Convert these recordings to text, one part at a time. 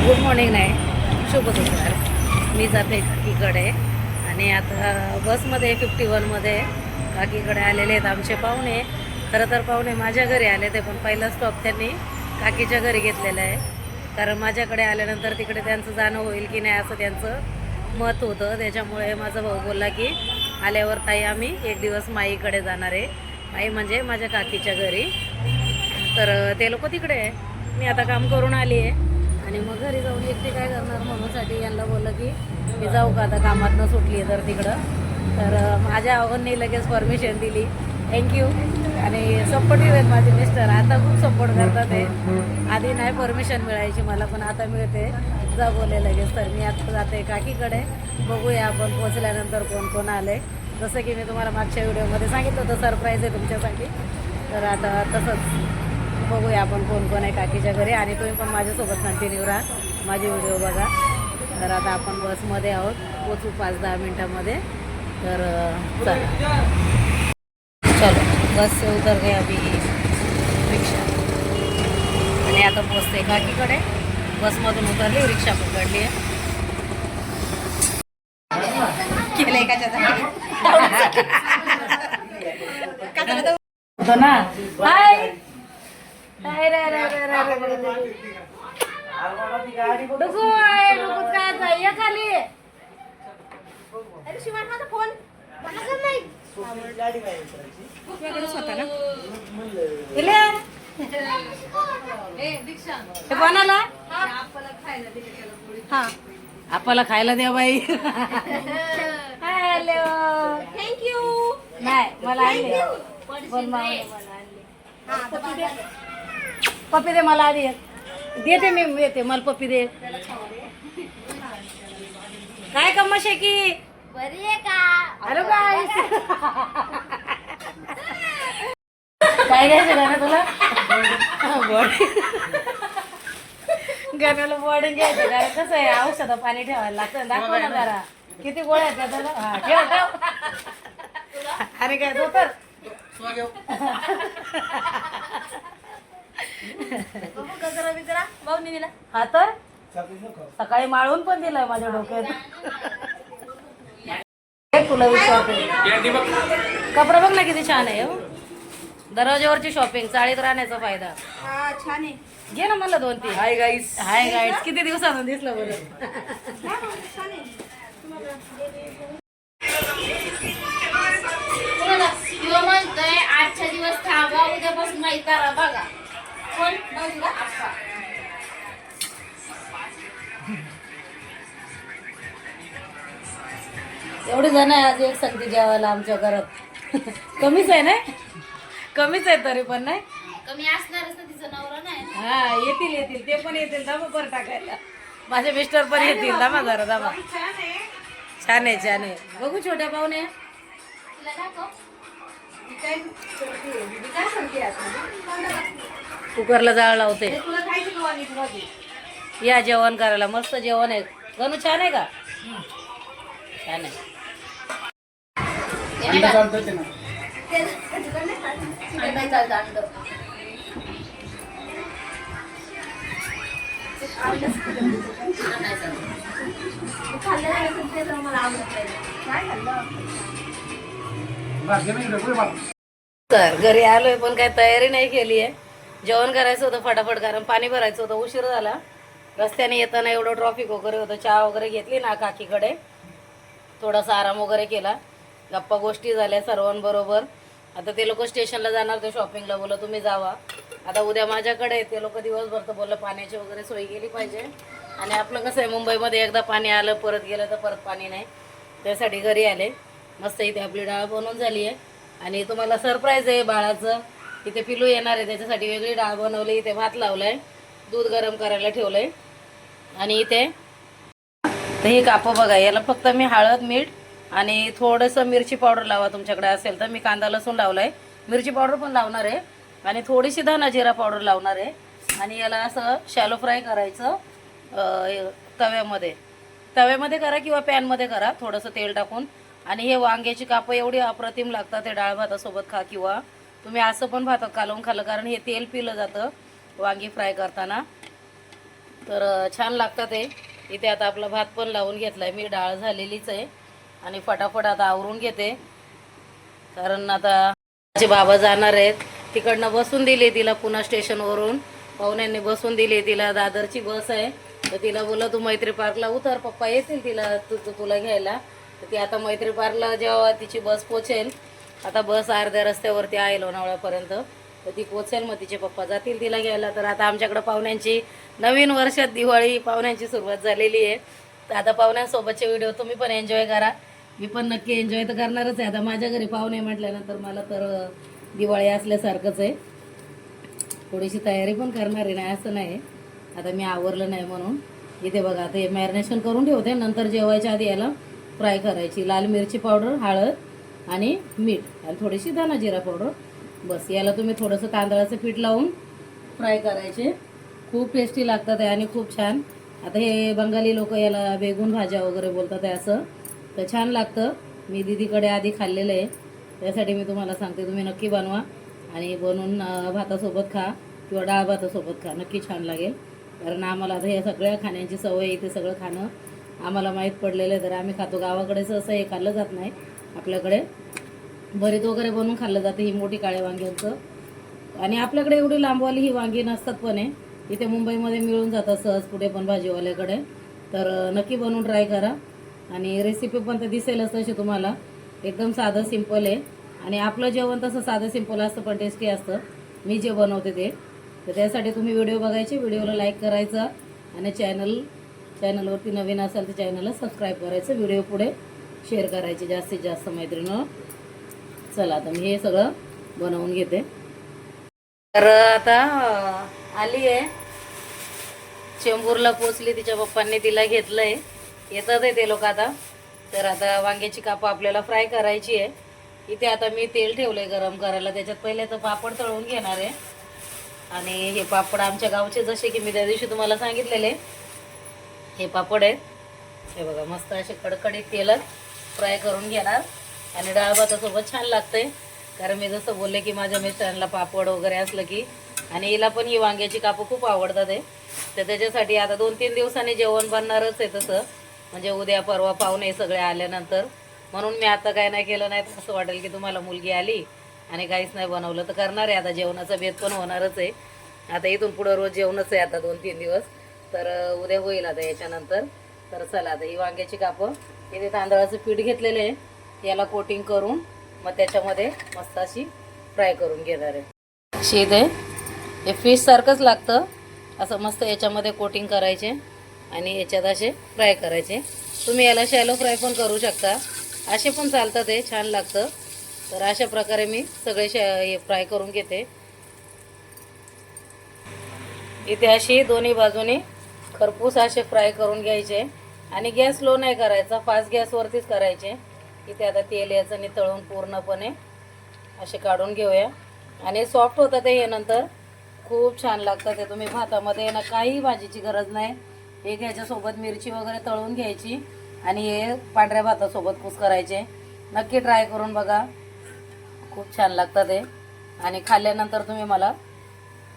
Good morning नाही, शुभ दुपार. मी जाते काकीकडे आणि आता बसमध्ये 51मध्ये काकीकडे आलेले आहेत आमचे पाहुणे. खरं तर पाहुणे माझ्या घरी आले ते, पण पहिला स्टॉप त्यांनी काकीच्या घरी घेतलेला आहे. कारण माझ्याकडे आल्यानंतर तिकडे त्यांचं जाणं होईल की नाही असं त्यांचं मत होतं. त्याच्यामुळे माझा भाऊ बोलला की आल्यावर ताई आम्ही एक दिवस माईकडे जाणार आहे. माई म्हणजे माझ्या काकीच्या घरी. तर ते लोक तिकडे आहे. मी आता काम करून आली आहे आणि मग घरी जाऊन एकटी काय करणार म्हणूनसाठी यांना बोललं की मी जाऊ का आता कामातनं सुटली तर तिकडं. तर माझ्या आव्हांनी लगेच परमिशन दिली, थँक्यू. आणि सपोर्टिव्ह आहेत माझे मिस्टर, आता खूप सपोर्ट करतात. ते आधी नाही परमिशन मिळायची मला, पण आता मिळते. जा बोले लगेच. तर मी आता जाते काकीकडे. बघूया आपण पोचल्यानंतर कोण कोण आले. जसं की मी तुम्हाला मागच्या व्हिडिओमध्ये सांगितलं होतं सरप्राईज आहे तुमच्यासाठी. तर आता तसंच बघूया आपण कोण कोण आहे काकीच्या घरी. आणि तुम्ही पण माझ्यासोबत कंटिन्यू राहा, माझे व्हिडिओ बघा. तर आता आपण बसमध्ये आहोत, पोचू 5-10 मिनटामध्ये. तर चला, चलो बस से उतर गए अभी रिक्षा आणि आता पोचते काकीकडे. बसमधून उतरली, रिक्षा पकडली आहे. केलंय का ना. हाय हाय रे रे रे रे रे डुगू आहे, डुगूच काय जाय खाली. अरे शिवान माझा फोन मला नाही स्वतः ना कोणाला हा आपल्याला खायला द्या बाई. Hello thank you. नाही मला आणले पप्पी दे मला आधी. देते मी येते, मला पप्पी दे. काय कम्मा शेकी बरी आहे का? अरे काय काय घ्यायचं गाणं तुला? बॉडी गाण्याला बॉडी घ्यायचं. कारण कसं आहे, औषध पाणी ठेवायला लागतं. दाखव ना जरा किती गोळ्या आहेत त्या तुला. हा ठेव ठेव. अरे काय तो तर हा तर सकाळी माळून पण दिलाय माझ्या डोक्यात. तुला विचारते, कपडा बघ ना किती छान आहे. दरवाज्यावरची शॉपिंग, चाळीत राहण्याचा फायदा. छान आहे, घे ना मला 2-3. Hi guys, hi guys. किती दिवसातून दिसलं बरं. म्हणतोय 8 दिवस थांबा, उद्यापासून नाही करा. बघा कोण एवढे जण आहे आज एक संगती जेवायला आमच्या घरात. कमीच आहे ना, कमीच आहे तरी पण नाही कमी असणारच ना, तिचं नवरा नाही. हा येतील येतील, ते पण येतील. दाबा पर टाकायला माझे मिस्टर पण येतील. दाबा जरा दाबा. छान आहे छान आहे. बघू छोट्या पाहुणे. कुकरला जाळ लावते. या जेवण करायला. मस्त जेवण आहे. गणू छान आहे का? छान आहे. तर घरी आलोय पण काही तयारी नाही केली आहे. जेवण करायचं होतं फटाफट, कारण पाणी भरायचं होतं. उशीर झाला. रस्त्याने येताना एवढं ट्रॉफिक वगैरे होतं. चहा वगैरे घेतली ना काकीकडे, थोडासा आराम वगैरे केला, गप्पा गोष्टी झाल्या सर्वांबरोबर. आता ते लोक स्टेशनला जाणार, ते शॉपिंगला. बोललं तुम्ही जावा. आता उद्या माझ्याकडे ते लोक दिवसभर. तर बोललं पाण्याची वगैरे सोय केली पाहिजे. आणि आपलं कसं आहे, मुंबईमध्ये एकदा पाणी आलं परत गेलं तर परत पाणी नाही. त्यासाठी घरी आले. मस्त इथे आपली डाळ बनवून झाली आहे. आणि तुम्हाला सरप्राईज आहे बाळाचं. इथे पिलू येणार आहे, त्याच्यासाठी वेगळी डाळ बनवली. इथे भात लावलाय, दूध गरम करायला ठेवलंय. आणि इथे तर हे कापं बघा, याला फक्त मी हळद मीठ आणि थोडंसं मिरची पावडर लावा तुमच्याकडे असेल तर. मी कांदा लसूण लावलाय, मिरची पावडर पण लावणार आहे आणि थोडीशी धना जिरा पावडर लावणार आहे. आणि याला असं शॅलो फ्राय करायचं तव्यामध्ये करा किंवा पॅनमध्ये करा, थोडंसं तेल टाकून. आणि हे वांग्याची कापं एवढी अप्रतिम लागतात. ते डाळ भातासोबत खा किंवा तुम्ही असं पण भातात कालवून खाल्लं, कारण हे तेल पिलं जातं वांगी फ्राय करताना. तर छान लागतात ते. इथे आता आपला भात पण लावून घेतलाय मी, डाळ झालेलीच आहे आणि फटाफट आता आवरून घेते, कारण आता माझे बाबा जाणार आहेत. तिकडनं बसून दिली तिला पुन्हा स्टेशनवरून, पाहुण्यांनी बसून दिली तिला. दादरची बस आहे, तर तिला बोला तू मैत्री पार्कला उतर, पप्पा येतील तिला तुला घ्यायला. तर ती आता मैत्री पार्कला जेव्हा तिची बस पोचेल, आता बस अर्ध्या रस्त्यावरती आहे लोणावळ्यापर्यंत, तर ती पोचेल, मग तिचे पप्पा जातील तिला घ्यायला. तर आता आमच्याकडं पाहुण्यांची नवीन वर्षात दिवाळी पाहुण्यांची सुरुवात झालेली आहे. तर आता पाहुण्यांसोबतचे व्हिडिओ तुम्ही पण एन्जॉय करा, मी पण नक्की एन्जॉय तर करणारच आहे. आता माझ्या घरी पाहुणे म्हटल्यानंतर मला तर दिवाळी असल्यासारखंच आहे. थोडीशी तयारी पण करणार आहे, नाही असं नाही, आता मी आवरलं नाही म्हणून. इथे बघा आता हे मॅरिनेशन करून ठेवते, नंतर जेवायच्या आधी याला फ्राय करायची. लाल मिरची पावडर, हळद आणि मीठ आणि थोडीशी धना जिरा पावडर, बस. याला तुम्ही थोडंसं तांदळाचं पीठ लावून फ्राय करायचे, खूप टेस्टी लागतात आहे आणि खूप छान. आता हे बंगाली लोक याला बेगून भाज्या वगैरे बोलतात आहे असं, तर छान लागतं. मी दीदीकडे आधी खाल्लेलं आहे, त्यासाठी मी तुम्हाला सांगते, तुम्ही नक्की बनवा आणि बनवून भातासोबत खा किंवा डाळ भातासोबत खा, नक्की छान लागेल. कारण आम्हाला आता हे सगळ्या खाण्याची सवय, इथे सगळं खाणं आम्हाला माहीत पडलेलं आहे, तर आम्ही खातो. गावाकडेच असं हे खाल्लं जात नाही, आपल्याकडे भरीत वगैरे बनवून खाल्लं जातं ही मोठी काळ्या वांग्यांचं. आणि आपल्याकडे एवढी लांबवाली ही वांगी नसतात पण आहे, इथे मुंबईमध्ये मिळून जातात सहज कुठे पण भाजीवाल्याकडे. तर नक्की बनवून ट्राय करा आणि रेसिपी पण तर दिसेलच तशी तुम्हाला, एकदम साधं सिंपल आहे. आणि आपलं जेवण तसं साधं सिंपल असतं पण टेस्टी असतं, मी जे बनवते ते. तर त्यासाठी तुम्ही व्हिडिओ बघायचे, व्हिडिओला लाईक करायचं आणि चॅनलवरती नवीन असाल तर चॅनलला सबस्क्राईब करायचं, व्हिडिओ पुढे शेअर करायचे जास्तीत जास्त मैत्रिणींनो. चला आता मी हे सगळं बनवून घेते. तर आता आली आहे, चेंबूरला पोचली, तिच्या पप्पांनी तिला घेतलंय, येतात आहे ते लोक आता. तर आता वांग्याची कापं आपल्याला फ्राय करायची आहे. इथे आता मी तेल ठेवलंय गरम करायला, त्याच्यात पहिले तर पापड तळून घेणार आहे. आणि हे पापड आमच्या गावचे, जसे की मी त्या दिवशी तुम्हाला सांगितलेले हे पापड आहेत. हे बघा मस्त असे कडकडीत तेलात फ्राय करून घेणार आणि डाळ भातासोबत छान लागतंय. कारण मी जसं बोलले की माझ्या मिस्टरांना पापड वगैरे असलं की, आणि हिला पण ही वांग्याची कापं खूप आवडतात आहे. तर त्याच्यासाठी आता 2-3 दिवसांनी जेवण बनणारच आहे तसं, म्हणजे उद्या परवा पाहुणे सगळे आल्यानंतर. म्हणून मी आता काय नाही केलं, नाही असं वाटेल की तुम्हाला मुलगी आली आणि काहीच नाही बनवलं. तर करणार आहे आता, जेवणाचा बेत पण होणारच आहे. आता इथून पुढं रोज जेवणच आहे आता 2-3 दिवस, तर उद्या होईल आता याच्यानंतर. तर चला आता ही वांग्याची कापं, इथे तांदळाचं पीठ घेतलेलं आहे, याला कोटिंग करून मग त्याच्यामध्ये मस्त अशी फ्राय करून घेणार आहे. शीत आहे, हे फिश सारखंच लागतं असं, मस्त याच्यामध्ये कोटिंग करायचे आणि याच्यात असे फ्राय करायचे. तुम्ही याला शॅलो फ्राय पण करू शकता, असे पण चालतात, हे छान लागतं. तर अशा प्रकारे मी सगळे हे फ्राय करून घेते. इथे अशी दोन्ही बाजूने खरपूस असे फ्राय करून घ्यायचे आणि गॅस लो नाही करायचा, फास्ट गॅसवरतीच करायचे. इथे आता तेल याचं नितळून पूर्णपणे असे काढून घेऊया. आणि सॉफ्ट होतं ते हे, नंतर खूप छान लागतं ते. तुम्ही भातामध्ये ना काही भाजीची गरज नाही, हे ह्याच्यासोबत मिरची वगैरे तळून घ्यायची आणि हे पांढऱ्या भातासोबत कुस करायचे. नक्की ट्राय करून बघा, खूप छान लागतं ते. आणि खाल्ल्यानंतर तुम्ही मला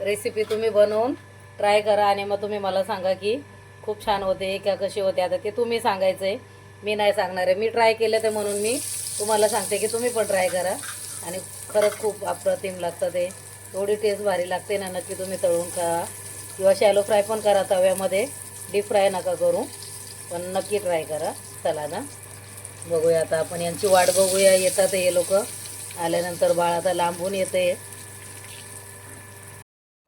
रेसिपी तुम्ही बनवून ट्राय करा आणि मग तुम्ही मला सांगा की खूप छान होते का कशी होते. आता ते तुम्ही सांगायचं आहे, मी नाही सांगणार आहे. मी ट्राय केलं ते म्हणून मी तुम्हाला सांगते की तुम्ही पण ट्राय करा. आणि खरंच खूप अप्रतिम लागतं ते, एवढी टेस्ट भारी लागते ना. नक्की तुम्ही तळून खा किंवा शॅलो फ्राय पण करा तव्यामध्ये, डीप फ्राय नका करू, पण नक्की ट्राय करा. चला ना बघूया आता आपण, यांची वाट बघूया. येतात हे लोक आल्यानंतर. बाळ आता लांबून येते,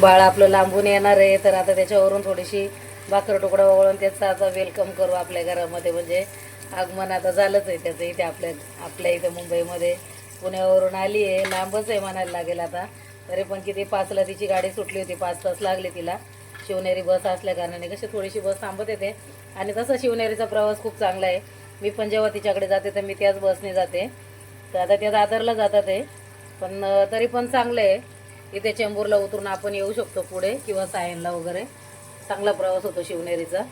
बाळ आपलं लांबून येणार आहे. तर आता त्याच्यावरून थोडीशी भाकर तुकडा वळून त्याचा आता वेलकम करू आपल्या घरामध्ये, म्हणजे आगमन आता झालंच आहे त्याचं इथे आपल्या इथे मुंबईमध्ये. पुण्यावरून आली आहे, लांबच आहे म्हणायला लागेल आता. तरी पण किती 5ला तिची गाडी सुटली होती, 5 तास लागले तिला. शिवनेरी बस असल्या कारणाने कशी थोडीशी बस थांबत येते. आणि तसं शिवनेरीचा प्रवास खूप चांगला आहे. मी पण जेव्हा तिच्याकडे जाते तर मी त्याच बसने जाते. तर आता त्या दादरला जातात आहे, पण तरी पण चांगलं आहे. इथे चेंबूरला उतरून आपण येऊ शकतो पुढे किंवा सायनला वगैरे. चांगला प्रवास होतो शिवनेरीचा.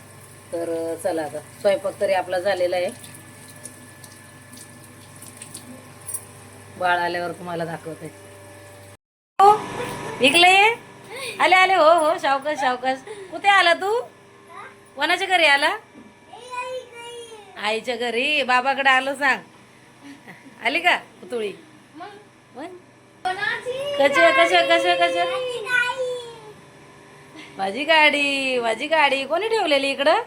तर चला आता स्वयंपाक तरी आपला झालेला आहे. बाळ आल्यावर तुम्हाला दाखवते. इकले आले आले, हो हो, सावकाश सावकाश. कुठे आला तू? कोणाच्या घरी आला? आईच्या घरी. बाबाकडे आलो सांग. आली का पुतळी? कशा कशा कशा कशा माझी गाडी, माझी गाडी कोणी ठेवलेली इकडं?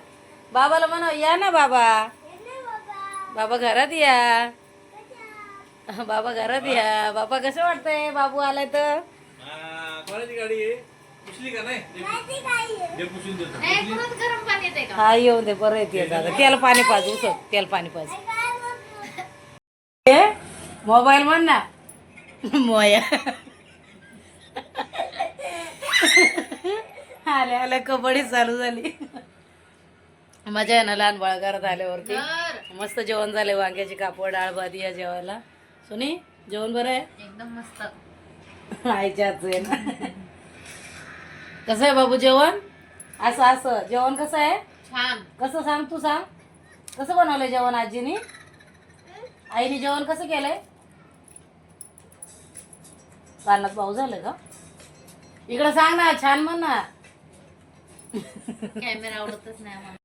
बाबाला म्हणा या ना बाबा. बाबा घरात या. बाबा घरात या. बाबा कसं वाटतंय बाबू आलाय तर? कोणाची गाडी आहे? पुसली का नाही? दे पुसून देतो. नाही, परत गरम पाणी येते का? हा येऊन दे बरं येते दादा. त्याला पाणी पाजू सर. त्याला पाणी पाजू. मोबाईल म्हण ना. मोया आले आले कबड्डी चालू झाली. मजा आहे ना लहान बाळ घरात आल्यावरती. मस्त जेवण झाले. वांग्याची कापड डाळ भात या जेवायला. सुनी जेवण बरं आहे? एकदम मस्त. आईच्या हातचं आहे ना. कसं आहे बाबू जेवण? असं असं जेवण कसं आहे? छान. कसं सांग तू सांग. कसं बनवलंय जेवण आजीने? आईने जेवण कसं केलंय? कानात भाऊ झालं का? इकडं सांग ना छान म्हण ना. कॅमेरा आवडतच नाही आम्हाला.